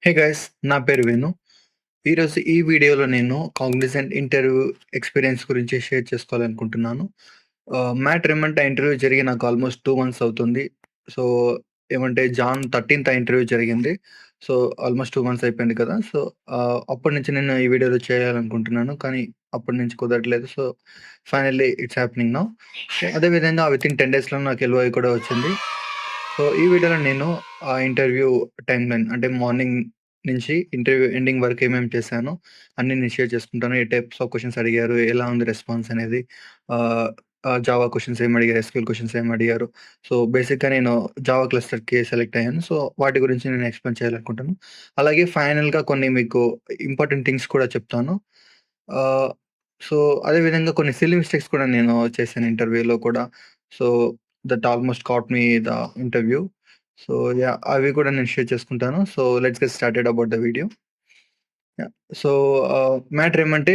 Hey guys, నా పేరు వేణు. ఈరోజు ఈ వీడియోలో నేను కాగ్నిజెంట్ ఇంటర్వ్యూ ఎక్స్‌పీరియన్స్ గురించి షేర్ చేసుకోవాలనుకుంటున్నాను. మ్యాటర్ ఏమంటే ఆ ఇంటర్వ్యూ జరిగి నాకు ఆల్మోస్ట్ 2 మంత్స్ అవుతుంది. సో, ఏమంటే జాన్ 13థ్ ఆ ఇంటర్వ్యూ జరిగింది. సో, ఆల్మోస్ట్ 2 మంత్స్ అయిపోయింది కదా! సో, అప్పటి నుంచి నేను ఈ వీడియోలో చేయాలనుకుంటున్నాను. కానీ అప్పటి నుంచి కుదరట్లేదు. So, finally it's happening now. అదే విధంగా వితిన్ 10 డేస్‌లో నాకు ఎల్‌ఓఐ కూడా వచ్చింది. సో, ఈ వీడియోలో నేను ఆ ఇంటర్వ్యూ టైమ్‌లైన్ అంటే మార్నింగ్ నుంచి ఇంటర్వ్యూ ఎండింగ్ వరకు ఏమేమి చేశానో అన్నీ నేను షేర్ చేసుకుంటాను. ఏ టైప్స్ ఆఫ్ క్వెషన్స్ అడిగారు, ఎలా ఉంది రెస్పాన్స్ అనేది, ఆహ్, జావా క్వెషన్స్ ఏమి అడిగారు, ఎస్‌క్యూఎల్ క్వెషన్స్ ఏమి అడిగారు. సో, బేసిక్‌గా నేను జావా క్లస్టర్‌కి సెలెక్ట్ అయ్యాను. సో, వాటి గురించి నేను ఎక్స్‌ప్లెయిన్ చేయాలనుకుంటాను. అలాగే ఫైనల్‌గా కొన్ని మీకు ఇంపార్టెంట్ థింగ్స్ కూడా చెప్తాను. ఆహ్, సో, అదే విధంగా కొన్ని సిల్లీ మిస్టేక్స్ కూడా నేను చేశాను ఇంటర్వ్యూలో కూడా. So, that almost caught me the interview. So, yeah! అవి కూడా నేను షేర్ చేసుకుంటాను. So, let's get started about the video. Yeah! So, matter ఏమంటే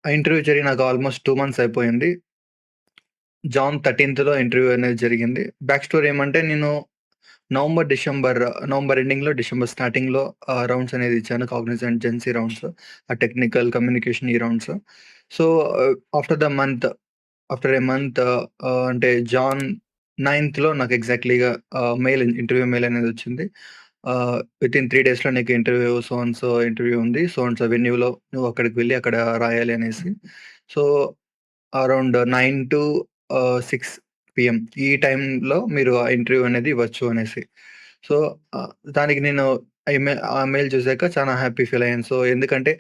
ఆ ఇంటర్వ్యూ జరిగి నాకు ఆల్‌మోస్ట్ 2 మంత్స్ అయిపోయింది. జాన్ 13థ్‌లో ఇంటర్వ్యూ అనేది జరిగింది. బ్యాక్ స్టోరీ ఏమంటే నేను నవంబర్ ఎండింగ్‌లో, డిసెంబర్ స్టార్టింగ్‌లో రౌండ్స్ అనేది ఇచ్చాను. Cognizant Gen Z rounds. ఆ టెక్నికల్ కమ్యూనికేషన్ ఈ rounds. So, after the month after a month అంటే జాన్ 9థ్‌లో నాకు ఎగ్జాక్ట్‌లీగా ఇంటర్వ్యూ మెయిల్ అనేదొచ్చింది. వితిన్ 3 డేస్‌లో నీకు interview so and so interview ఉంది. సో అండ్ సో వెన్యూలో నువ్వు అక్కడికి వెళ్లి అక్కడ రాయాలి అనేసి. సో, అరౌండ్ 9-6 పీఎం ఈ టైంలో మీరు ఆ ఇంటర్వ్యూ అనేది ఇవ్వచ్చు అనేసి. సో, దానికి నేను ఆ మెయిల్ చూసాక చాలా హ్యాపీ ఫీల్ అయ్యాను. సో, ఎందుకంటే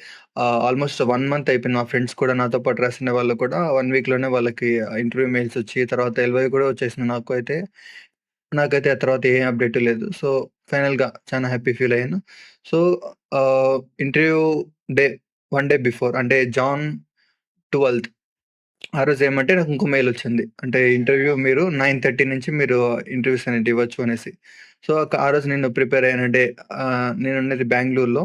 ఆల్‌మోస్ట్ 1 మంత్ అయిపోయింది. మా ఫ్రెండ్స్ కూడా నాతో పాటు రాసిన వాళ్ళు కూడా 1 వీక్‌లోనే వాళ్ళకి ఇంటర్వ్యూ మెయిల్స్ వచ్చి తర్వాత ఎల్‌ఓఐ కూడా వచ్చేసింది. నాకైతే ఆ తర్వాత ఏ అప్డేట్ లేదు. సో, ఫైనల్‌గా చాలా హ్యాపీ ఫీల్ అయ్యాను. So, interview day 1 day before అంటే జాన్ 12థ్ ఆ రోజేమంటే నాకు ఇంకో మెయిలొచ్చింది. అంటే ఇంటర్వ్యూ మీరు 9:30 నుంచి మీరు ఇంటర్వ్యూస్ అనేటివి ఇవ్వచ్చు అనేసి. సో, ఆ రోజు నేను ప్రిపేర్ అయ్యానంటే నేనున్నది బెంగుళూరులో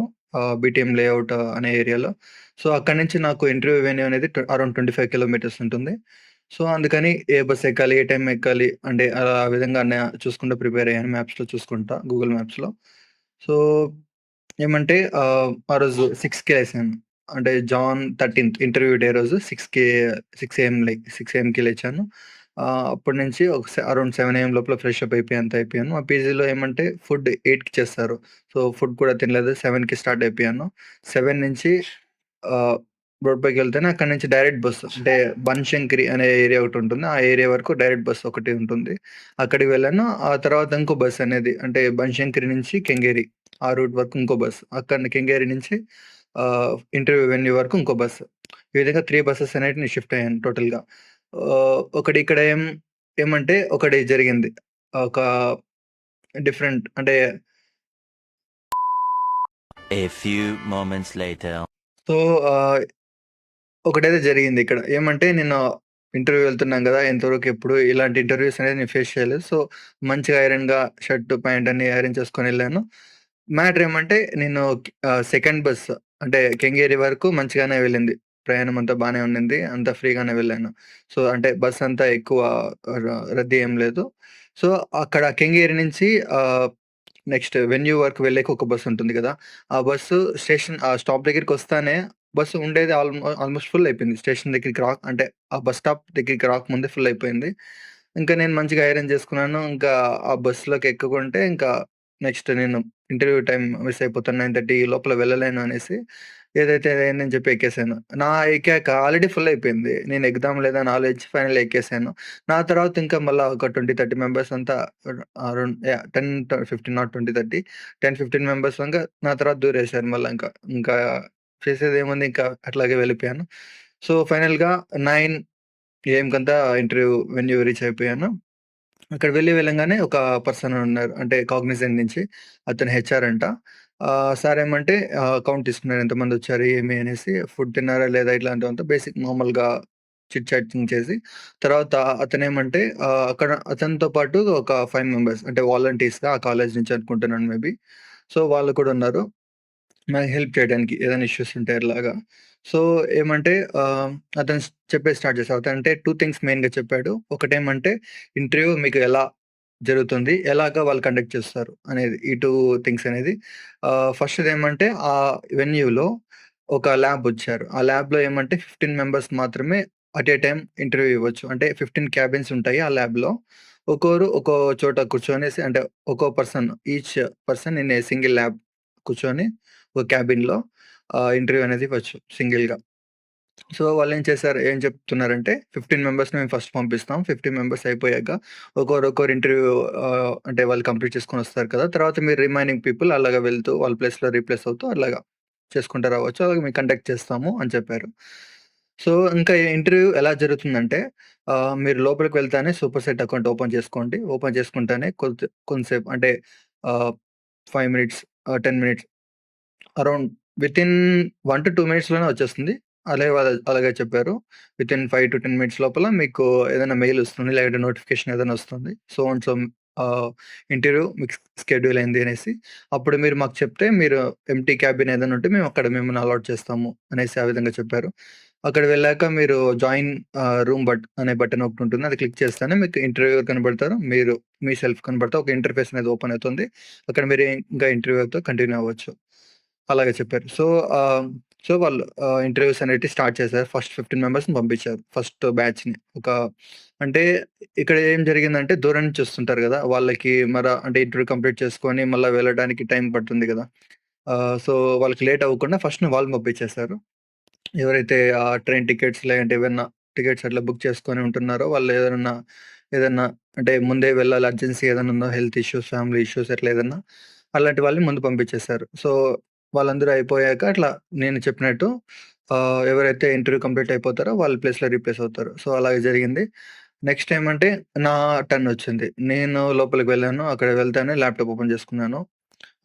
బీటీఎం లేఅవుట్ అనే ఏరియాలో. సో, అక్కడి నుంచి నాకు ఇంటర్వ్యూ వెన్యూ అనేది అరౌండ్ 25 కిలోమీటర్స్ ఉంటుంది. సో, అందుకని ఏ బస్ ఎక్కాలి, ఏ టైం ఎక్కాలి అంటే ఆ విధంగా చూసుకుంటూ ప్రిపేర్ అయ్యాను మ్యాప్స్‌లో చూసుకుంటా, గూగుల్ మ్యాప్స్‌లో. సో, ఏమంటే ఆ రోజు 6కి లేసాను. అంటే జాన్ 13థ్ ఇంటర్వ్యూ డే రోజు 6 ఏఎంకి లేచాను. అప్పటి నుంచి అరౌండ్ 7 ఏఎం లోపల ఫ్రెష్ అప్ అయిపోయి అంతా అయిపోయాను. మా పీజీలో ఏమంటే ఫుడ్ 8కి చేస్తారు. సో, ఫుడ్ కూడా తినలేదు. 7కి స్టార్ట్ అయిపోయాను. 7 నుంచి ఆహ్, రోడ్ పైకెళ్తేనే అక్కడి నుంచి డైరెక్ట్ బస్సు. అంటే బనశంకరి అనే ఏరియా ఒకటుంటుంది. ఆ ఏరియా వరకు డైరెక్ట్ బస్ ఒకటి ఉంటుంది. అక్కడికి వెళ్ళాను. ఆ తర్వాత ఇంకో బస్ అనేది అంటే బనశంకరి నుంచి కెంగేరి ఆ రూట్ వరకు ఇంకో బస్. అక్కడి కెంగేరి నుంచి ఇంటర్వ్యూ వెన్యూ వరకు ఇంకో బస్సు. ఈ విధంగా 3 బసెస్ అనేటివి నేను షిఫ్ట్ అయ్యాను టోటల్‌గా. ఒకటి ఇక్కడ ఏమంటే ఒకటి జరిగింది. ఒక డిఫరెంట్ అంటే A few moments later. So, ఆహ్, ఒకటైతే జరిగిందిక్కడ. ఏమంటే నేను ఇంటర్వ్యూ వెళ్తున్నాను గదా! ఇంతవరకు ఎప్పుడు ఇలాంటి ఇంటర్వ్యూస్ అనేది నేను ఫేస్ చేయలేదు. సో, మంచిగా ఐరన్‌గా షర్ట్, ప్యాంట్ అన్నీ ఐరన్ చేసుకొనెళ్ళాను. మ్యాటర్ ఏమంటే నేను సెకండ్ బస్ అంటే కెంగేరి వరకు మంచిగానే వెళ్ళింది. ప్రయాణం అంతా బానే ఉండింది. అంతా ఫ్రీగానే వెళ్ళాను. సో, అంటే బస్ అంతా ఎక్కువ ర రద్దీ ఏం లేదు. సో, అక్కడ కెంగేరి నుంచి నెక్స్ట్ వెన్యూ వరకు వెళ్ళేకి ఒక బస్ ఉంటుంది గదా! ఆ బస్సు స్టాప్ దగ్గరికొస్తానే బస్సు ఉండేది ఆల్మోస్ట్ ఫుల్ అయిపోయింది. స్టేషన్ దగ్గరికి అంటే ఆ బస్ స్టాప్ దగ్గరికి రాకముందే ఫుల్ అయిపోయింది. ఇంకా నేను మంచిగా ఐరన్ చేసుకున్నాను. ఇంకా ఆ బస్‌లోకి ఎక్కకుంటే ఇంకా నెక్స్ట్ నేను ఇంటర్వ్యూ టైమ్ మిస్ అయిపోతాను. 9:30 ఈ లోపల వెళ్ళలేను అనేసి ఏదైతే అయిందని చెప్పి ఎక్కేసాను. ఎక్కాక ఆల్రెడీ ఫుల్ అయిపోయింది. నేను ఎక్కుదాం లేదా అని ఆలోచించి ఫైనల్లీ ఎక్కేసాను. నా తర్వాత ఇంకా మళ్ళా ఒక 20, 30 మెంబర్స్ అంతా అరౌండ్ యాహ్! 10 15 నాట్ 20, 30 10, 15 మెంబర్స్ నా తర్వాత దూరేశారు మళ్ళా ఇంకా. ఇంకా చేసేదేముంది ఇంకా అట్లాగే వెళ్ళిపోయాను. సో, ఫైనల్‌గా 9 ఏఎంకంతా ఇంటర్వ్యూ వెన్యూ రీచ్ అయిపోయాను. అక్కడ వెళ్ళంగానే ఒక పర్సన్ ఉన్నారు. అంటే కాగ్నిజెంట్ నుంచి. అతను హెచ్ఆర్ అంట. సార్ ఏమంటే కౌంట్ తీసుకున్నారు. ఎంతమందొచ్చారు, ఏమి అనేసి, ఫుడ్ తిన్నారా లేదా ఇట్లాంటివంతా బేసిక్ మామూలుగా చిట్ చాటింగ్ చేసి, తర్వాత అతనేమంటే అక్కడ అతనితో పాటు ఒక 5 మెంబర్స్ అంటే వాలంటీర్స్‌గా ఆ కాలేజ్ నుంచి అనుకుంటున్నాను మేబీ. సో, వాళ్ళు కూడా ఉన్నారు. మనకి హెల్ప్ చేయడానికి ఏదైనా ఇష్యూస్ ఉంటే అట్లాగా. సో, ఏమంటే అతను చెప్పేది స్టార్ట్ చేశారు. అతనంటే 2 థింగ్స్ మెయిన్‌గా చెప్పాడు. ఒకటేమంటే ఇంటర్వ్యూ మీకు ఎలా జరుగుతుంది. ఎలాగా వాళ్ళు కండక్ట్ చేస్తారు అనేది. ఈ 2 థింగ్స్ అనేది. ఫస్ట్‌దేమంటే వెన్యూలో ఒక ల్యాబ్ వచ్చారు. ఆ ల్యాబ్‌లో ఏమంటే 15 మెంబర్స్ మాత్రమే అట్ ఏ టైమ్ ఇంటర్వ్యూ ఇవ్వచ్చు. అంటే 15 క్యాబిన్స్ ఉంటాయి ఆ ల్యాబ్‌లో. ఒక్కోరు ఒక్కో చోట కూర్చొనేసి అంటే ఒక్కో person each person in a single lab కూర్చొని ఒక క్యాబిన్‌లో ఇంటర్వ్యూ అనేది ఇవ్వచ్చు సింగిల్‌గా. సో, ఏం చెప్తున్నారంటే 15 మెంబర్స్‌ని మేము ఫస్ట్ పంపిస్తాం. 15 మెంబర్స్ అయిపోయాక ఒక్కోరు ఇంటర్వ్యూ అంటే వాళ్ళు కంప్లీట్ చేసుకొనొస్తారు కదా! తర్వాత మీరు రిమైనింగ్ పీపుల్ అలాగా వెళ్తూ వాళ్ళ ప్లేస్‌లో రీప్లేస్ అవుతూ అలాగా చేసుకుంటూ రావచ్చు. అలాగే మేము కండక్ట్ చేస్తాము అని చెప్పారు. సో, ఇంకా ఇంటర్వ్యూ ఎలా జరుగుతుందంటే మీరు లోపలికి వెళ్తానే సూపర్ సెట్ అకౌంట్ ఓపెన్ చేసుకోండి. ఓపెన్ చేసుకుంటానే కొంతసేపు అంటే ఆహ్, 5 మినిట్స్ 10 మినిట్స్ అరౌండ్ వితిన్ 1-2 మినిట్స్‌లోనే వచ్చేస్తుంది. అలాగే చెప్పారు. వితిన్ 5-10 మినిట్స్ లోపల మీకు ఏదైనా మెయిల్ వస్తుంది. లేదంటే నోటిఫికేషన్ ఏదైనా వస్తుంది. సో అండ్ సో ఇంటర్వ్యూ మీకు షెడ్యూల్ అయింది అనేసి. అప్పుడు మీరు మాకు చెప్తే మీరు ఎంప్టీ క్యాబిన్ ఏదైనా ఉంటే మేము అక్కడ మిమ్మల్ని అలాట్ చేస్తాము అనేసి ఆ విధంగా చెప్పారు. అక్కడ వెళ్ళాక మీరు జాయిన్ రూమ్ అనే బటన్ ఒకటి ఉంటుంది. అది క్లిక్ చేస్తేనే మీకు ఇంటర్వ్యూయర్ కనబడతారు. మీరు మీ సెల్ఫ్ కనబడతారు. ఒక ఇంటర్ఫేస్ అనేది ఓపెన్ అవుతుంది. అక్కడ మీరు ఇంకా ఇంటర్వ్యూతో కంటిన్యూ అవ్వచ్చు. అలాగే చెప్పారు. సో, వాళ్ళు ఇంటర్‌వ్యూస్ అనేటివి స్టార్ట్ చేశారు. ఫస్ట్ 15 మెంబర్స్‌ని పంపించారు. ఫస్ట్ బ్యాచ్‌ని. అంటే ఇక్కడ ఏం జరిగిందంటే దూరం నుంచి వస్తుంటారు గదా! వాళ్ళకి అంటే ఇంటర్వ్యూ కంప్లీట్ చేసుకొని మళ్ళా వెళ్ళడానికి టైం పడుతుంది గదా! సో, వాళ్ళకి లేట్ అవ్వకుండా ఫస్ట్ వాళ్ళని పంపించేశారు. ఎవరైతే ట్రైన్ టికెట్స్ లేదంటే ఏవన్నా టికెట్స్ అట్లా బుక్ చేసుకొని ఉంటున్నారో వాళ్ళు ఏదన్నా అంటే ముందే వెళ్ళాలి అర్జెన్సీ ఏదైనా ఉందో హెల్త్ ఇష్యూస్, ఫ్యామిలీ ఇష్యూస్ అట్లా ఏదన్నా అలాంటి వాళ్ళని ముందు పంపించేశారు. సో, వాళ్ళందరూ అయిపోయాక అట్లా నేను చెప్పినట్టు ఎవరైతే ఇంటర్వ్యూ కంప్లీట్ అయిపోతారో వాళ్ళ ప్లేస్‌లో రీప్లేస్ అవుతారు. సో, అలాగే జరిగింది. నెక్స్ట్ ఏమంటే నా టర్న్ వచ్చింది. నేను లోపలికి వెళ్ళాను. అక్కడ వెళ్తేనే ల్యాప్‌టాప్ ఓపెన్ చేసుకున్నాను.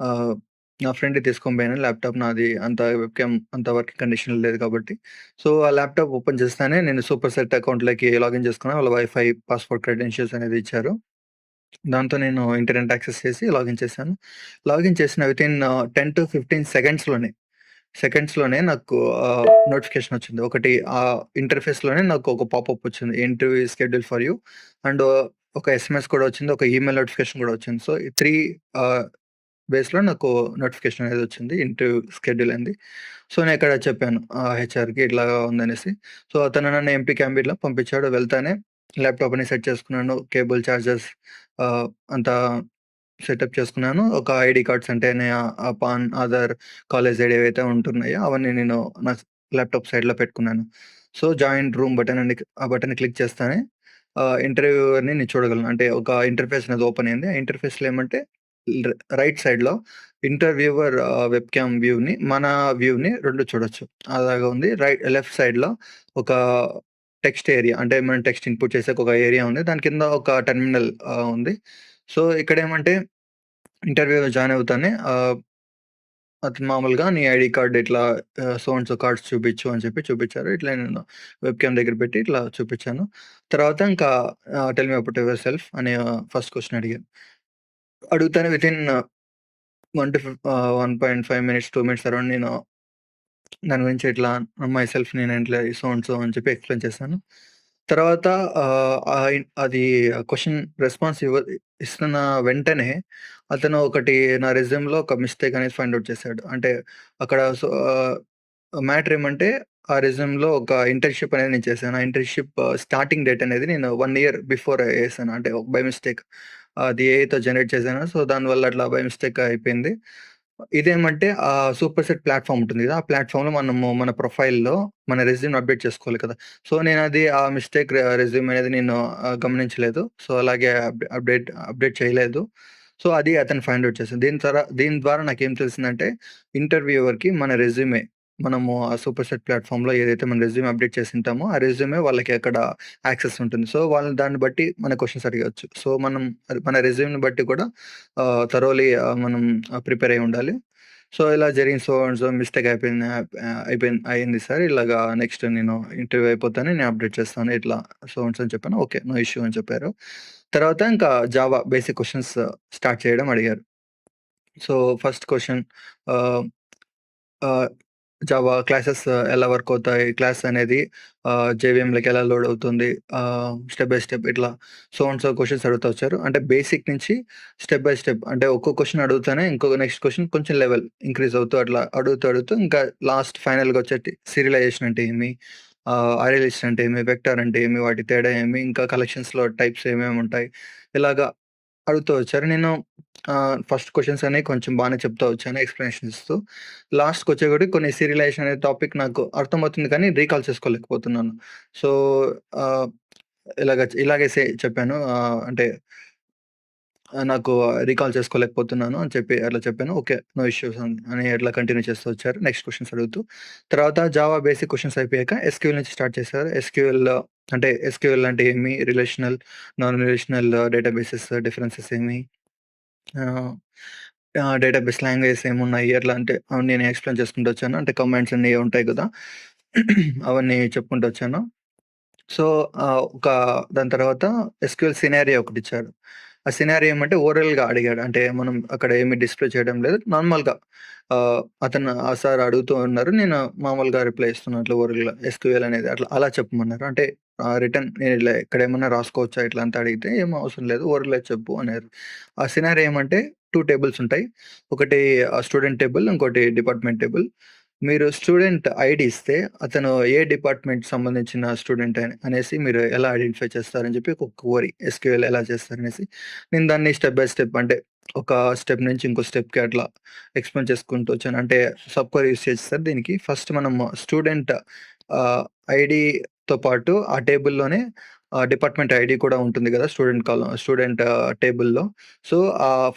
ఆహ్, నా ఫ్రెండ్‌ది తీసుకొనిపోయాను ల్యాప్‌టాప్ నాది అంత వెబ్‌కామ్ అంత వర్కింగ్ కండిషన్‌లో లేదు కాబట్టి. సో, ఆ ల్యాప్‌టాప్ ఓపెన్ చేస్తానే నేను సూపర్ సెట్ అకౌంట్‌లోకి లాగిన్ చేసుకున్నాను. వాళ్ళు వైఫై, పాస్‌వర్డ్ క్రెడెన్షియల్స్ అనేది ఇచ్చారు. దాంతో నేను ఇంటర్నెట్ యాక్సెస్ చేసి లాగిన్ చేశాను. లాగిన్ చేసిన వితిన్ 10-15 సెకండ్స్‌లోనే నాకు నోటిఫికేషన్ వచ్చింది. ఒకటి ఇంటర్ఫేస్‌లోనే నాకు ఒక పాపప్ వచ్చింది. Interview is scheduled for you and ఒక ఎస్ఎంఎస్ కూడా వచ్చింది. ఒక ఈమెయిల్ నోటిఫికేషన్ కూడా వచ్చింది. సో, ఈ 3 ఆహ్, బేస్‌లో నాకు నోటిఫికేషన్ అనేది వచ్చింది. ఇంటర్వ్యూ షెడ్యూల్ అయింది. సో, నేనిక్కడ చెప్పాను హెచ్ఆర్‌కి ఇట్లాగా ఉందనేసి. సో, అతను నన్ను ఎంపీ క్యాబిన్‌లో పంపించాడు. వెళ్తానే ల్యాప్‌టాప్ అనేది సెట్ చేసుకున్నాను. కేబుల్ చార్జర్స్ ఆహ్, అంతా సెటప్ చేసుకున్నాను. ఒక ఐడీ కార్డ్స్ అంటే పాన్, ఆధార్, కాలేజ్ ఐడీ ఏవైతే ఉంటున్నాయో అవన్నీ నేను నా ల్యాప్‌టాప్ సైడ్‌లో పెట్టుకున్నాను. సో, జాయిన్ రూమ్ బటన్ ఆ బటన్ క్లిక్ చేస్తానే ఇంటర్వ్యూవర్‌ని నేను చూడగలను. అంటే ఒక ఇంటర్ఫేస్ అనేది ఓపెన్ అయింది. ఆ ఇంటర్ఫేస్‌లో ఏమంటే ర్ రైట్ సైడ్‌లో ఇంటర్వ్యూవర్ వెబ్‌కామ్ మన వ్యూని 2 చూడొచ్చు. అలాగా ఉంది. లెఫ్ట్ సైడ్‌లో ఒక టెక్స్ట్ ఏరియా అంటే మనం టెక్స్ట్ ఇన్‌పుట్ చేసాక ఒక ఏరియా ఉంది. దాని కింద ఒక టెర్మినల్ ఉంది. సో, ఇక్కడేమంటే ఇంటర్వ్యూలో జాయిన్ అవుతానే అతను మామూలుగా నీ ఐడీ కార్డ్ ఇట్లా సో అండ్ సో కార్డ్స్ చూపించు అని చెప్పి చూపించారు. ఇట్లా నేను వెబ్‌కామ్ దగ్గర పెట్టి ఇట్లా చూపించాను. తర్వాత ఇంకా tell me about your self అనే ఫస్ట్ క్వెషన్ అడిగారు. అడుగుతానే వితిన్ 1.5 మినిట్స్, 2 మినిట్స్ అరౌండ్ నేను దాని గురించి ఇట్లా మై సెల్ఫ్ నేను ఇట్లా సో అండ్ సో అని చెప్పి ఎక్స్‌ప్లెయిన్ చేశాను. తర్వాత అది క్వెషన్ రెస్పాన్స్ ఇస్తున్న వెంటనే అతను ఒకటి నా రెజ్యూమ్‌లో ఒక మిస్టేక్ అనేది ఫైండ్ ఔట్ చేసాడు. అంటే అక్కడ మ్యాటర్ ఏమంటే ఆ రెజ్యూమ్‌లో ఒక ఇంటర్న్‌షిప్ అనేది నేను చేశాను. ఆ ఇంటర్న్‌షిప్ స్టార్టింగ్ డేట్ అనేది నేను 1 ఇయర్ బిఫోర్ ఏసాను. అంటే బై మిస్టేక్. అది ఏఐతో జనరేట్ చేశాను. సో, దానివల్ల అట్లా బై మిస్టేక్ అయిపోయింది. ఇదేమంటే సూపర్ సెట్ ప్లాట్‌ఫార్మ్ ఉంటుంది గదా! ఆ ప్లాట్‌ఫార్మ్‌లో మన ప్రొఫైల్‌లో మన రెజ్యూమ్‌ని అప్డేట్ చేసుకోవాలి కదా! సో, నేనది ఆ మిస్టేక్ రెజ్యూమ్ అనేది నేను గమనించలేదు. సో, అలాగే అప్డేట్ చేయలేదు. సో, అది అతను ఫైండ్ ఔట్ చేసాడు. దీని ద్వారా నాకేం తెలిసిందంటే ఇంటర్‌వ్యూవర్‌కి మన రెజ్యూమే మనము ఆ సూపర్ సెట్ ప్లాట్‌ఫార్మ్‌లో ఏదైతే మన రెజ్యూమ్ అప్డేట్ చేసుంటామో, ఆ రెజ్యూమే వాళ్ళకి అక్కడ యాక్సెస్ ఉంటుంది. సో, వాళ్ళు దాన్ని బట్టి మన క్వెషన్స్ అడగొచ్చు. సో, మన రెజ్యూమ్‌ని బట్టి కూడా థరోలీ మనం ప్రిపేర్ అయ్యి ఉండాలి. సో, ఇలా జరిగింది. సో అండ్ సో మిస్టేక్ అయింది సార్. ఇలాగా నెక్స్ట్ నేను ఇంటర్వ్యూ అయిపోతానే నేను అప్డేట్ చేస్తాను. ఇట్లా సో అండ్ సో అని చెప్పాను. ఓకే. నో ఇష్యూ అని చెప్పారు. తర్వాత ఇంకా జావా బేసిక్ క్వెషన్స్ స్టార్ట్ చేయడం అడిగారు. సో, ఫస్ట్ క్వెషన్ ఆహ్, ఆహ్ జావా క్లాసెస్ ఎలా వర్క్ అవుతాయి? క్లాస్ అనేది జేవీఎంలోకి ఎలా లోడ్ అవుతుంది? స్టెప్ బై స్టెప్ ఇట్లా సో అండ్ సో క్వెషన్స్ అడుగుతా వచ్చారు. అంటే బేసిక్ నుంచి స్టెప్ బై స్టెప్ అంటే ఒక్కో క్వెషన్ అడుగుతానే ఇంకో నెక్స్ట్ క్వెషన్ కొంచెం లెవెల్ ఇంక్రీజ్ అవుతూ అట్లా అడుగుతూ ఇంకా లాస్ట్ ఫైనల్‌గా వచ్చేటి సీరియలైజేషన్ అంటే ఏమి? అరే లిస్ట్ అంటే ఏమి? వెక్టర్ అంటే ఏమి? వాటి తేడా ఏమి? ఇంకా కలెక్షన్స్‌లో టైప్స్ ఏమేమి ఉంటాయి? ఇలాగా అడుగుతూ వచ్చారు. నేను ఫస్ట్ క్వెషన్స్ అనేవి కొంచెం బానే చెప్తా వచ్చాను ఎక్స్‌ప్లనేషన్ ఇస్తూ. లాస్ట్‌కొచ్చేకొటికి కొన్ని సీరియలైజేషన్ అనే టాపిక్ నాకు అర్థమవుతుంది కానీ రీకాల్ చేసుకోలేకపోతున్నాను. సో, ఆహ్, ఇలాగే చెప్పాను. అంటే నాకు రీకాల్ చేసుకోలేకపోతున్నాను అని చెప్పి అట్లా చెప్పాను. ఓకే. నో ఇష్యూస్ అని అట్లా కంటిన్యూ చేస్తూ వచ్చారు. నెక్స్ట్ క్వెషన్స్ అడుగుతూ. తర్వాత జావా బేసిక్ క్వెషన్స్ అయిపోయాక ఎస్‌క్యూఎల్ నుంచి స్టార్ట్ చేశారు. ఎస్‌క్యూఎల్ అంటే ఏమి? Relational, non relational databases differences ఏమి? ఆహ్, డేటాబేస్ లాంగ్వేజెస్ ఏమున్నాయి? ఎట్లా అంటే అవన్నీ నేను ఎక్స్‌ప్లెయిన్ చేసుకుంటూ వచ్చాను. అంటే కమాండ్స్ అన్నీ ఉంటాయి కదా! అవన్నీ చెప్పుకుంటూ వచ్చాను. సో, దాని తర్వాత ఎస్‌క్యూఎల్ సినారియో ఒకటిచ్చారు. ఆ సినారియో ఏమంటే ఓరల్‌గా అడిగాడు. అంటే మనం అక్కడ ఏమి డిస్‌ప్లే చేయడం లేదు. నార్మల్‌గా ఆ సార్ అడుగుతూ ఉన్నారు. నేను మామూలుగా రిప్లై ఇస్తున్నా అట్లా ఓరల్‌గా ఎస్‌క్యూఎల్ అనేది అలా చెప్పమన్నారు. అంటే రిటర్న్ నేను ఇలా ఎక్కడేమన్నా రాసుకోవచ్చా ఇట్లా అంతా అడిగితే, "ఏం అవసరం లేదు. ఓరల్‌గా చెప్పు" అన్నారు. ఆ సినారియో ఏమంటే 2 టేబుల్స్ ఉంటాయి. ఒకటి స్టూడెంట్ టేబుల్, ఇంకోటి డిపార్ట్‌మెంట్ టేబుల్. మీరు స్టూడెంట్ ఐడీ ఇస్తే, అతను ఏ డిపార్ట్‌మెంట్‌కి సంబంధించిన స్టూడెంట్ అనేసి మీరు ఎలా ఐడెంటిఫై చేస్తారని చెప్పి ఒక క్వెరీ ఎస్‌క్యూఎల్ ఎలా చేస్తారనేసి, నేను దాన్ని స్టెప్ బై స్టెప్ అంటే ఒక స్టెప్ నుంచి ఇంకో స్టెప్‌కి అట్లా ఎక్స్‌ప్లెయిన్ చేసుకుంటూ వచ్చాను. అంటే సబ్ క్వెరీ యూజ్ చేస్తారు దీనికి. ఫస్ట్ మనం స్టూడెంట్ ఆహ్, ఐడీతో పాటు ఆ టేబుల్‌లోనే డిపార్ట్‌మెంట్ ఐడీ కూడా ఉంటుంది గదా! స్టూడెంట్ టేబుల్‌లో. సో,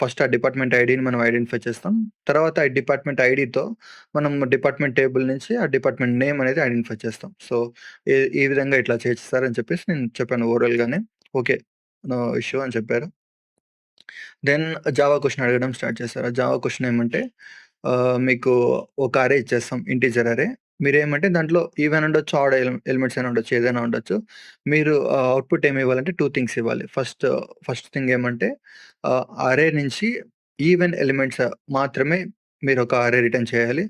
ఫస్ట్ ఆ డిపార్ట్‌మెంట్ ఐడీని మనం ఐడెంటిఫై చేస్తాం. తర్వాత ఈ డిపార్ట్‌మెంట్ ఐడీతో మనం డిపార్ట్‌మెంట్ టేబుల్ నుంచి ఆ డిపార్ట్‌మెంట్ నేమ్ అనేది ఐడెంటిఫై చేస్తాం. సో, ఈ విధంగా ఇట్లా చేయొచ్చు సార్ అని చెప్పేసి నేను చెప్పాను ఓరల్‌గానే. ఓకే. నో ఇష్యూ అని చెప్పారు. దెన్ జావా క్వెషన్ అడగడం స్టార్ట్ చేశారు. ఆ జావా క్వెషన్ ఏమంటే మీకు ఒక అరే ఇచ్చేస్తాం. ఇంటిజర్ అరే. మీరేమంటే దాంట్లో ఈవెన్ ఉండొచ్చు, ఆడ్ ఎలిమెంట్స్ అయినా ఉండొచ్చు. ఏదైనా ఉండొచ్చు. మీరు అవుట్‌పుట్ ఏమి ఇవ్వాలంటే 2 థింగ్స్ ఇవ్వాలి. ఫస్ట్ థింగ్ ఏమంటే అరే నుంచి ఈవెన్ ఎలిమెంట్స్ మాత్రమే మీరొక అరే రిటర్న్ చేయాలి.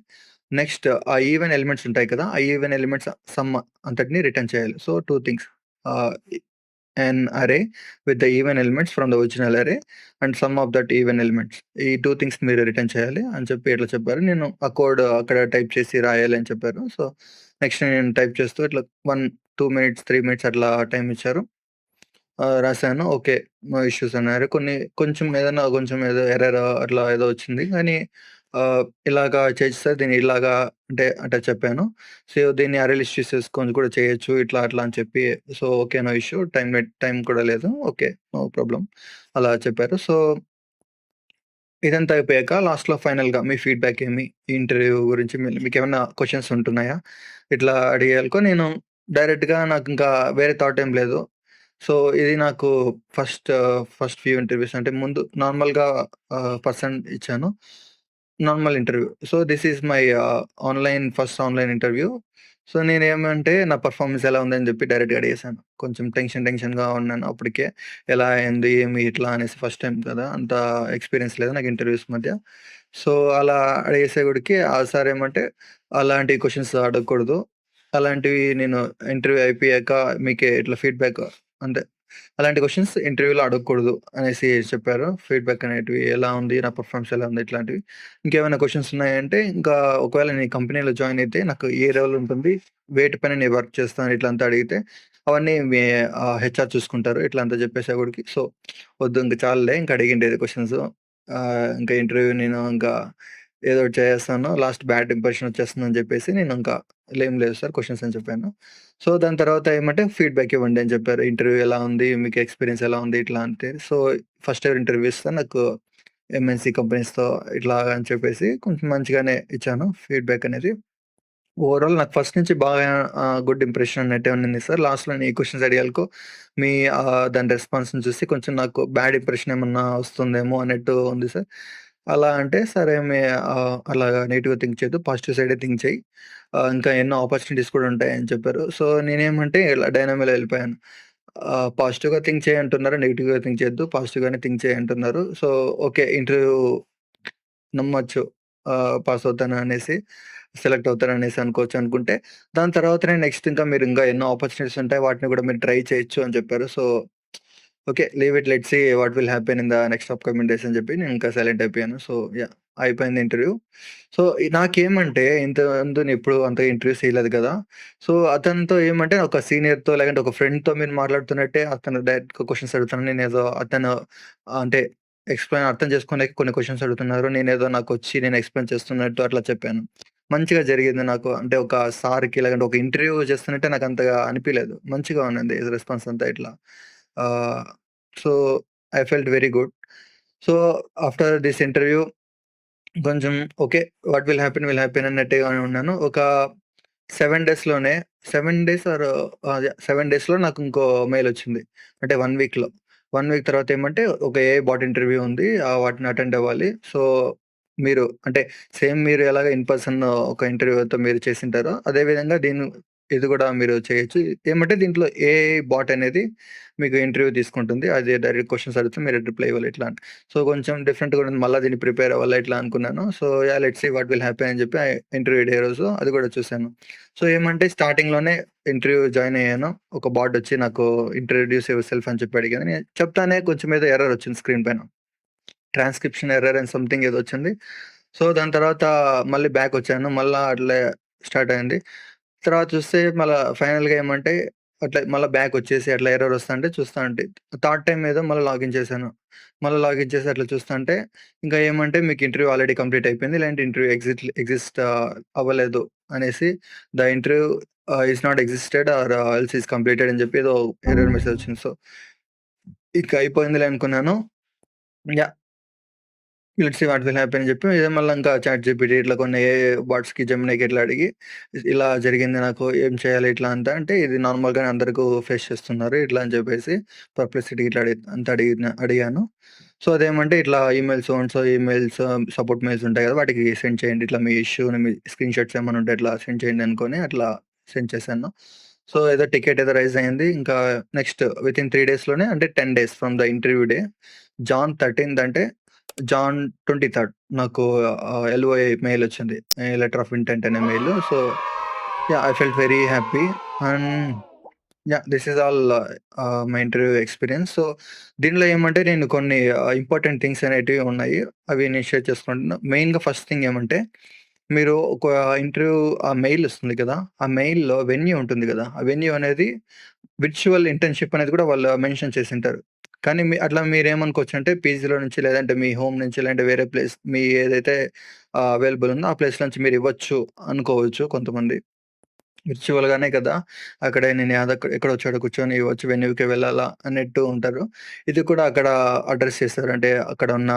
నెక్స్ట్ ఆ ఈవెన్ ఎలిమెంట్స్ ఉంటాయి కదా! ఆ ఈవెన్ ఎలిమెంట్స్ సమ్ అంతటిని రిటర్న్ చేయాలి. So, 2 things. ఆహ్, an array with the even elements from the original array and some of that even elements. ఈ 2 థింగ్స్ మీరు రిటర్న్ చేయాలి అని చెప్పి ఇట్లా చెప్పారు. నేను ఆ కోడ్ అక్కడ టైప్ చేసి రాయాలి అని చెప్పారు. సో, నెక్స్ట్ నేను టైప్ చేస్తూ ఇట్లా 1, 2 మినిట్స్, 3 మినిట్స్ అట్లా టైమ్ ఇచ్చారు. రాసాను. ఓకే. నో ఇష్యూస్ అన్నారు. కొంచెం ఏదో ఎర్రర్ అట్లా ఏదో వచ్చింది. కానీ ఇలాగా చేయొచ్చు సార్. దీన్ని ఇలాగా అంటే చెప్పాను. సో, దీన్ని అరే లిస్ట్ చేసేసుకొని కూడా చేయొచ్చు. ఇట్లా అట్లా అని చెప్పి so, okay. No issue. Time కూడా లేదు. ఓకే. నో ప్రాబ్లమ్ అలా చెప్పారు. సో, ఇదంతా అయిపోయాక లాస్ట్‌లో ఫైనల్‌గా మీ ఫీడ్‌బ్యాక్ ఏమి? ఈ ఇంటర్వ్యూ గురించి మీకేమన్నా క్వెషన్స్ ఉంటున్నాయా? ఇట్లా అడిగాక నేను డైరెక్ట్‌గా నాకింకా వేరే థాట్ ఏం లేదు. సో, ఇది నాకు ఫస్ట్ ఫ్యూ ఇంటర్‌వ్యూస్ అంటే ముందు నార్మల్‌గా పర్సన్ ఇచ్చాను. Normal interview. So, this is my first online interview. So, నేనేమంటే నా పెర్ఫార్మన్స్ ఎలా ఉందని జెప్పి డైరెక్ట్‌గా అడిగేసాను. కొంచెం టెన్షన్‌గా ఉన్నాను అప్పటికే. ఎలా అయింది? ఏమి? ఇట్లా అనేసి ఫస్ట్ టైమ్ కదా! అంత ఎక్స్‌పీరియన్స్ లేదు నాకు ఇంటర్‌వ్యూస్ మధ్య. సో, అలా అడిగేసేగుడికి ఆ సార్ ఏమంటే, "అలాంటి క్వెషన్స్ అడగకూడదు. అలాంటివి నేను ఇంటర్వ్యూ అయిపోయాక మీకే ఇట్లా ఫీడ్‌బ్యాక్ అంటే అలాంటి క్వెషన్స్ ఇంటర్వ్యూలో అడగకూడదు" అనేసి చెప్పారు. ఫీడ్‌బ్యాక్ అనేటివి ఎలా ఉంది? నా పెర్ఫార్మన్స్ ఎలా ఉంది? ఇట్లాంటివి. ఇంకేమైనా క్వెషన్స్ ఉన్నాయంటే, ఇంకా ఒకవేళ నేను ఈ కంపెనీలో జాయిన్ అయితే నాకు ఏ రోల్ ఉంటుంది? వేటి పైన నేను వర్క్ చేస్తాను? ఇట్లా అంతా అడిగితే, అవన్నీ హెచ్ఆర్ చూసుకుంటారు. ఇట్లా అంతా చెప్పేసేవాడికి సో, వద్దు ఇంక చాలులే ఇంక అడిగిండేది క్వెషన్స్. ఇంకా ఇంటర్వ్యూ నేను ఇంకా ఏదో ఒకటి చేసేస్తాను. లాస్ట్ బ్యాడ్ ఇంప్రెషన్ వచ్చేస్తుందని చెప్పేసి నేను ఇంకా ఏం లేదు సార్ క్వెషన్స్ అని చెప్పాను. సో, దాని తర్వాత ఏమంటే ఫీడ్‌బ్యాక్ ఇవ్వండి అని చెప్పారు. ఇంటర్వ్యూ ఎలా ఉంది? మీకు ఎక్స్‌పీరియన్స్ ఎలా ఉంది? ఇట్లా అంటే సో, ఫస్ట్ ఎవర్ ఇంటర్వ్యూస్‌లో నాకు ఎంఎన్‌సీ కంపెనీస్‌తో ఇట్లా అని చెప్పేసి కొంచెం మంచిగానే ఇచ్చాను ఫీడ్‌బ్యాక్ అనేది. ఓవరాల్ నాకు ఫస్ట్ నుంచి బాగా గుడ్ ఇంప్రెషన్ అన్నట్టే ఉండింది సార్. లాస్ట్‌లో నేను ఈ క్వెషన్స్ అడిగాలకు దాని రెస్పాన్స్‌ని చూసి కొంచెం నాకు బ్యాడ్ ఇంప్రెషన్ ఏమన్నా వస్తుందేమో అన్నట్టు ఉంది సార్. అలా అంటే సరే అలాగా నెగెటివ్‌గా థింక్ చేయొద్దు. పాజిటివ్ సైడే థింక్ చెయి. ఇంకా ఎన్నో ఆపర్చునిటీస్ కూడా ఉంటాయని చెప్పారు. సో, నేనేమంటే ఇలా డైనమోలో వెళ్ళిపోయాను. పాజిటివ్‌గా థింక్ చేయి అంటున్నారు. నెగెటివ్‌గా థింక్ చేయొద్దు. పాజిటివ్‌గానే థింక్ చేయి అంటున్నారు. So, okay. ఇంటర్వ్యూ నమ్మొచ్చు. పాస్ అవుతాను అనేసి, సెలెక్ట్ అవుతాననేసి అనుకోవచ్చు అనుకుంటే, దాని తర్వాతనే నెక్స్ట్ ఇంకా మీరు ఇంకా ఎన్నో ఆపర్చునిటీస్ ఉంటాయి. వాటిని కూడా మీరు ట్రై చేయొచ్చు అని చెప్పారు. So, okay. Leave it let's see what will happen in the next upcoming days అని చెప్పి నేను ఇంకా సైలెంట్ అయిపోయాను. So, yeah! అయిపోయింది ఇంటర్వ్యూ. సో, నాకేమంటే ఇంతకుముందు నేనెప్పుడు అంతగా ఇంటర్వ్యూస్ చేయలేదు కదా! సో, అతనితో ఏమంటే ఒక సీనియర్‌తో లేదంటే ఒక ఫ్రెండ్‌తో మీరు మాట్లాడుతున్నట్టే అతను డైరెక్ట్‌గా క్వెషన్స్ అడుగుతున్నాడు. నేనేదో అతను అంటే అర్థం చేసుకోనీకి కొన్ని క్వెషన్స్ అడుగుతున్నారు. నేనేదో నాకొచ్చి నేను ఎక్స్‌ప్లెయిన్ చేస్తున్నట్టు అట్లా చెప్పాను. మంచిగా జరిగింది నాకు. అంటే ఒక సార్‌కి లేదంటే ఒక ఇంటర్వ్యూ చేస్తున్నట్టే నాకంతగా అనిపియలేదు. మంచిగా ఉన్నది రెస్పాన్స్ అంతా ఇట్లా. Ah, so, I felt very good. So, after this interview కొంచెం okay. What will happen will happen అన్నట్టుగానే ఉన్నాను. ఒక 7 డేస్‌లోనే 7 డేస్ ఆర్ అదే 7 డేస్‌లో నాకు ఇంకో మెయిలొచ్చింది. అంటే 1 వీక్‌లో. 1 వీక్ తర్వాత ఏమంటే ఒక ఏఐ బాట్ ఇంటర్వ్యూ ఉంది. వాటిని అటెండ్ అవ్వాలి. సో, మీరు అంటే సేమ్ మీరు ఎలాగ ఇన్ పర్సన్ ఒక ఇంటర్వ్యూతో మీరు చేసింటారో అదే విధంగా ఇది కూడా మీరు చేయొచ్చు. ఏమంటే దీంట్లో ఏఐ బాట్ అనేది మీకు ఇంటర్వ్యూ తీసుకుంటుంది. అది డైరెక్ట్ క్వెషన్స్ అడుగుతుంది. మీరు రిప్లై ఇవ్వాలి ఇట్లా అని. సో, కొంచెం డిఫరెంట్‌గా ఉంది. మళ్ళా దీన్ని ప్రిపేర్ అవ్వాలా ఇట్లా అనుకున్నాను. So, yeah! Let's see what will happen అని చెప్పి ఇంటర్వ్యూ డే రోజు అది కూడా చూసాను. సో, ఏమంటే స్టార్టింగ్‌లోనే ఇంటర్వ్యూ జాయిన్ అయ్యాను. ఒక బాట్ వచ్చి నాకు ఇంట్రొడ్యూస్ యువర్ సెల్ఫ్ అని చెప్పి అడిగాను. నేను చెప్తానే కొంచెం ఏదో ఎర్రర్ వచ్చింది స్క్రీన్ పైన. ట్రాన్స్క్రిప్షన్ ఎర్రర్ అని సంథింగ్ ఏదో వచ్చింది. సో, దాని తర్వాత మళ్ళీ బ్యాకొచ్చాను. మళ్ళా అట్లే స్టార్ట్ అయింది. తర్వాత చూస్తే మళ్ళా ఫైనల్‌గా ఏమంటే అట్లా మళ్ళా బ్యాకొచ్చేసి అట్లా ఎర్రర్ వస్తాంటే చూస్తాంటే థర్డ్ టైమ్ ఏదో మళ్ళా లాగిన్ చేశాను. మళ్ళా లాగిన్ చేసి అట్లా చూస్తాంటే ఇంకా ఏమంటే మీకు ఇంటర్వ్యూ ఆల్రెడీ కంప్లీట్ అయిపోయింది. ఇలాంటి ఇంటర్వ్యూ ఎగ్జిస్ట్ అవ్వలేదు అనేసి the interview is not existed or else is completed అని చెప్పి ఏదో ఎర్రర్ మెసేజ్ వచ్చింది. సో, ఇక అయిపోయిందిలే అనుకున్నాను. Yeah! Let's see what will happen అని చెప్పి ఇదే మళ్ళా ఇంకా చాట్‌జీపీటీ ఇట్లా కొన్ని ఏఐ బాట్స్‌కి, జెమినీకి ఇట్లా అడిగి ఇలా జరిగింది నాకు ఏం చేయాలి ఇట్లా అంతా అంటే ఇది నార్మల్‌గానే అందరూ ఫేస్ చేస్తున్నారు ఇట్లా అని చెప్పేసి పర్ప్లెక్సిటీ ఇట్లా అంతా అడిగాను. సో, అదేమంటే ఇట్లా emails so and so emails support mails ఉంటాయి కదా! వాటికి సెండ్ చేయండి. ఇట్లా మీ ఇష్యూని మీ స్క్రీన్ షాట్స్ ఏమైనా ఉంటే ఇట్లా సెండ్ చేయండి అనుకోని అట్లా సెండ్ చేశాను. సో, ఏదో టికెట్ ఏదో రైజ్ అయింది. ఇంకా నెక్స్ట్ వితిన్ 3 డేస్‌లోనే అంటే 10 days from the interview day Jan 13థ్ అంటే జాన్ 23 నాకు ఎల్‌ఓఐ మెయిలొచ్చింది. లెటర్ ఆఫ్ ఇంటెంట్ అనే mail. So, yeah! I felt very happy and yeah! This is all my interview experience. So, దీనిలో ఏమంటే నేను కొన్ని ఇంపార్టెంట్ థింగ్స్ అనేటివి ఉన్నాయి. అవి నేను షేర్ చేసుకుంటున్నా. మెయిన్‌గా ఫస్ట్ థింగ్ ఏమంటే, మీరు ఒక ఇంటర్వ్యూ ఆ మెయిల్ ఒస్తుంది కదా! ఆ మెయిల్‌లో వెన్యూ ఉంటుంది గదా! ఆ వెన్యూ అనేది విర్చువల్ ఇంటర్న్‌షిప్ అనేది కూడా వాళ్ళు మెన్షన్ చేసుంటారు. కానీ అట్లా మీరేమనుకోవచ్చంటే పీజీలో నుంచి లేదంటే మీ హోమ్ నుంచి లేదంటే వేరే ప్లేస్ మీ ఏదైతే అవైలబుల్ ఉందో ఆ ప్లేస్ నుంచి మీరివ్వచ్చు అనుకోవచ్చు కొంతమంది. విర్చువల్‌గానే కదా! అక్కడే నేను ఎక్కడో చోట కూర్చొని ఇవ్వచ్చు వెన్యూకి వెళ్ళాలా అన్నట్టు ఉంటారు. ఇది కూడా అక్కడ అడ్రెస్ చేశారు. అంటే అక్కడ ఉన్న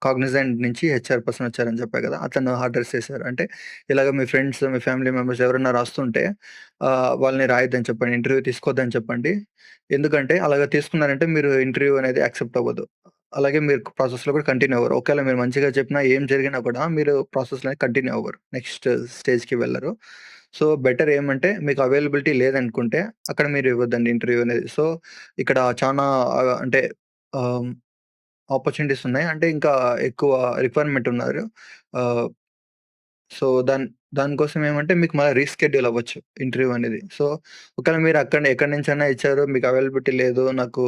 కాగ్నిజెంట్ నుంచి హెచ్ఆర్ పర్సన్ వచ్చారని చెప్పా కదా! అతను అడ్రెస్ చేశారు. అంటే ఇలాగ మీ ఫ్రెండ్స్, మీ ఫ్యామిలీ మెంబర్స్ ఎవరైనా రాస్తుంటే వాళ్ళని రాయొద్దని చెప్పండి. ఇంటర్వ్యూ తీసుకోవద్దని చెప్పండి. ఎందుకంటే అలాగ తీసుకున్నారంటే మీరు ఇంటర్వ్యూ అనేది యాక్సెప్ట్ అవ్వదు. అలాగే మీరు ప్రాసెస్‌లో కూడా కంటిన్యూ అవ్వరు. ఒకవేళ మీరు మంచిగా చెప్పినా ఏం జరిగినా కూడా మీరు ప్రాసెస్‌లో కంటిన్యూ అవ్వరు. నెక్స్ట్ స్టేజ్‌కి వెళ్లరు. సో, బెటర్ ఏమంటే మీకు అవైలబిలిటీ లేదనుకుంటే అక్కడ మీరు ఇవ్వద్దండి ఇంటర్వ్యూ అనేది. సో, ఇక్కడ చానా అంటే ఆహ్, ఆపర్చునిటీస్ ఉన్నాయి. అంటే ఇంకా ఎక్కువ రిక్వైర్మెంట్ ఉన్నారు. ఆహ్ సో, దానికోసం ఏమంటే మీకు మళ్ళా రీషెడ్యూల్ అవ్వచ్చు ఇంటర్వ్యూ అనేది. సో, ఒకవేళ మీరు ఎక్కడి నుంచైనా ఇచ్చారు. మీకు అవైలబిలిటీ లేదు. నాకు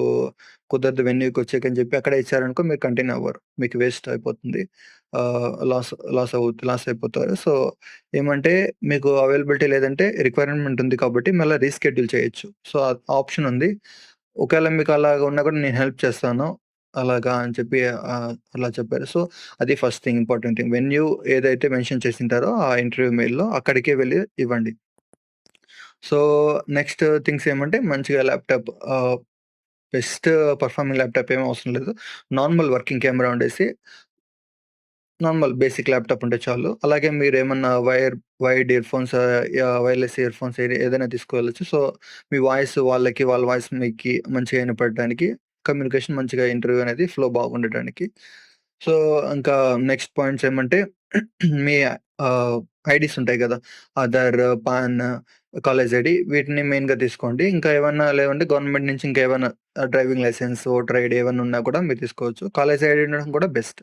కుదరదు వెన్యూకొచ్చేకి అని చెప్పి అక్కడే ఇచ్చారనుకో మీరు కంటిన్యూ అవ్వరు. మీకు వేస్ట్ అయిపోతుంది. లాస్ అయిపోతారు. సో, ఏమంటే మీకు అవైలబిలిటీ లేదంటే రిక్వైర్మెంట్ ఉంది కాబట్టి మళ్ళా రీషెడ్యూల్ చేయొచ్చు. సో, ఆ ఆప్షన్ ఉంది. ఒకవేళ మీకు అలాగా ఉన్నా కూడా నేను హెల్ప్ చేస్తాను. అలాగా అని చెప్పి అలా చెప్పారు. సో, అది first thing important thing. Venue ఏదైతే మెన్షన్ చేసుంటారో ఆ ఇంటర్వ్యూ మెయిల్‌లో అక్కడికే వెళ్లి ఇవ్వండి. సో, నెక్స్ట్ థింగ్స్ ఏమంటే మంచిగా ల్యాప్‌టాప్ బెస్ట్ పర్ఫార్మింగ్ ల్యాప్‌టాప్ ఏమి అవసరం లేదు. నార్మల్ వర్కింగ్ కెమెరా ఉండేసి నార్మల్ బేసిక్ ల్యాప్‌టాప్ ఉంటే చాలు. అలాగే మీరేమన్నా వైర్డ్ ఇయర్‌ఫోన్స్ వైర్‌లెస్ ఇయర్‌ఫోన్స్ ఏదైనా తీసుకెళ్ళొచ్చు. సో, మీ వాయిస్ వాళ్ళకి, వాళ్ళ వాయిస్ మీకి మంచిగా వినపడడానికి కమ్యూనికేషన్ మంచిగా ఇంటర్వ్యూ అనేది ఫ్లో బాగుండటానికి. సో, ఇంకా నెక్స్ట్ పాయింట్స్ ఏమంటే మీ ఆహ్, ఐడీస్ ఉంటాయి గదా! ఆధార్, పాన్, కాలేజ్ ఐడీ వీటిని మెయిన్‌గా తీసుకోండి. ఇంకా ఏమన్నా లేవంటే గవర్నమెంట్ నుంచి ఇంకేమన్నా డ్రైవింగ్ లైసెన్స్, ఓటర్ ఐడీ ఏవన్నా ఉన్నా కూడా మీరు తీసుకోవచ్చు. కాలేజ్ ఐడీ ఉండడం కూడా బెస్ట్.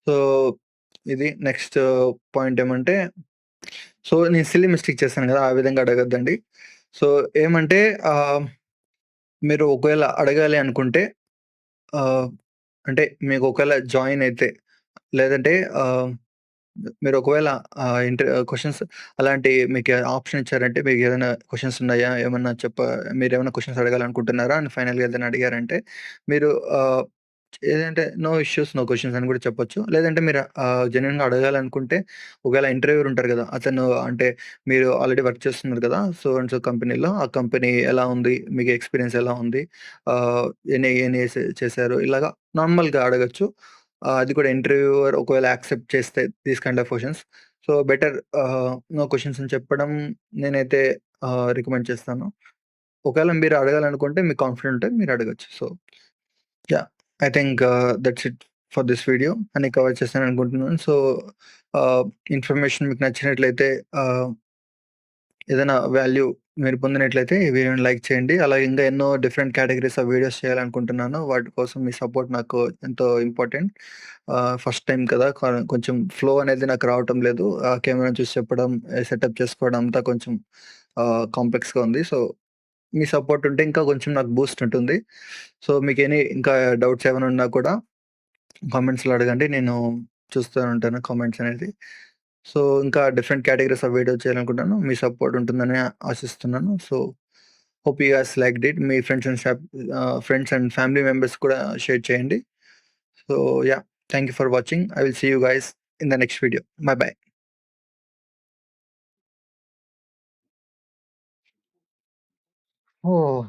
సో, ఇది నెక్స్ట్ పాయింట్ ఏమంటే, సో నేను సిల్లీ మిస్టేక్ చేశాను కదా! ఆ విధంగా అడగొద్దండి. సో ఏమంటే మీరు ఒకవేళ అడగాలి అనుకుంటే ఆహ్, అంటే మీకు ఒకవేళ జాయిన్ అయితే లేదంటే మీరు ఒకవేళ క్వెషన్స్ అలాంటి మీకు ఆప్షన్ ఇచ్చారంటే మీకేదైనా క్వెషన్స్ ఉన్నాయా? మీరేమైనా క్వెషన్స్ అడగాలనుకుంటున్నారా? అని ఫైనల్‌గా ఏదైనా అడిగారంటే మీరు ఏదంటే నో ఇష్యూస్, నో క్వెషన్స్ అని కూడా చెప్పొచ్చు. లేదంటే మీరు జెన్యూన్‌గా అడగాలనుకుంటే ఒకవేళ ఇంటర్వ్యూయర్ ఉంటారు గదా! అతను అంటే మీరు ఆల్రెడీ వర్క్ చేస్తున్నారు కదా! సో అండ్ సో కంపెనీలో. ఆ కంపెనీ ఎలా ఉంది? మీకు ఎక్స్‌పీరియన్స్ ఎలా ఉంది? ఆహ్, ఎన్ని ఎన్ని ఇయర్స్ చేశారు? ఇలాగా నార్మల్‌గా అడగొచ్చు. అది కూడా ఇంటర్వ్యూవర్ ఒకవేళ యాక్సెప్ట్ చేస్తే these kind of questions. So, better no questions అని చెప్పడం నేనైతే రికమెండ్ చేస్తాను. ఒకవేళ మీరు అడగాలనుకుంటే మీకు కాన్ఫిడెంట్ ఉంటే మీరు అడగొచ్చు. So, yeah! I think that's it for this video. అన్ని కవర్ చేశాననుకుంటున్నాను. సో, ఆహ్, ఇన్ఫర్మేషన్ మీకు నచ్చినట్లయితే ఏదైనా వాల్యూ మీరు పొందినట్లయితే ఈ వీడియోని లైక్ చేయండి. అలాగే ఇంకా ఎన్నో డిఫరెంట్ కేటగరీస్ ఆఫ్ వీడియోస్ చేయాలనుకుంటున్నాను. వాటి కోసం మీ సపోర్ట్ నాకు ఎంతో ఇంపార్టెంట్. ఫస్ట్ టైమ్ కదా! కొంచెం ఫ్లో అనేది నాకు రావటం లేదు. కెమెరా చూసి చెప్పడం, సెటప్ చేసుకోవడం అంతా కొంచెం కాంప్లెక్స్‌గా ఉంది. సో, మీ సపోర్ట్ ఉంటే ఇంకా కొంచెం నాకు బూస్ట్ ఉంటుంది. సో, ఇంకా డౌట్స్ ఏమైనా ఉన్నా కూడా కామెంట్స్‌లో అడగండి. నేను చూస్తూ ఉంటాను కామెంట్స్ అనేది. సో, ఇంకా డిఫరెంట్ కేటగరీస్ ఆఫ్ వీడియో చేయాలనుకుంటున్నాను. మీ సపోర్ట్ ఉంటుందని ఆశిస్తున్నాను. So, hope you guys liked it. మీ ఫ్రెండ్స్ అండ్ ఫ్యామిలీ మెంబర్స్ కూడా షేర్ చేయండి. So, yeah! Thank you for watching. I will see you guys in the next video. Bye bye. Oh!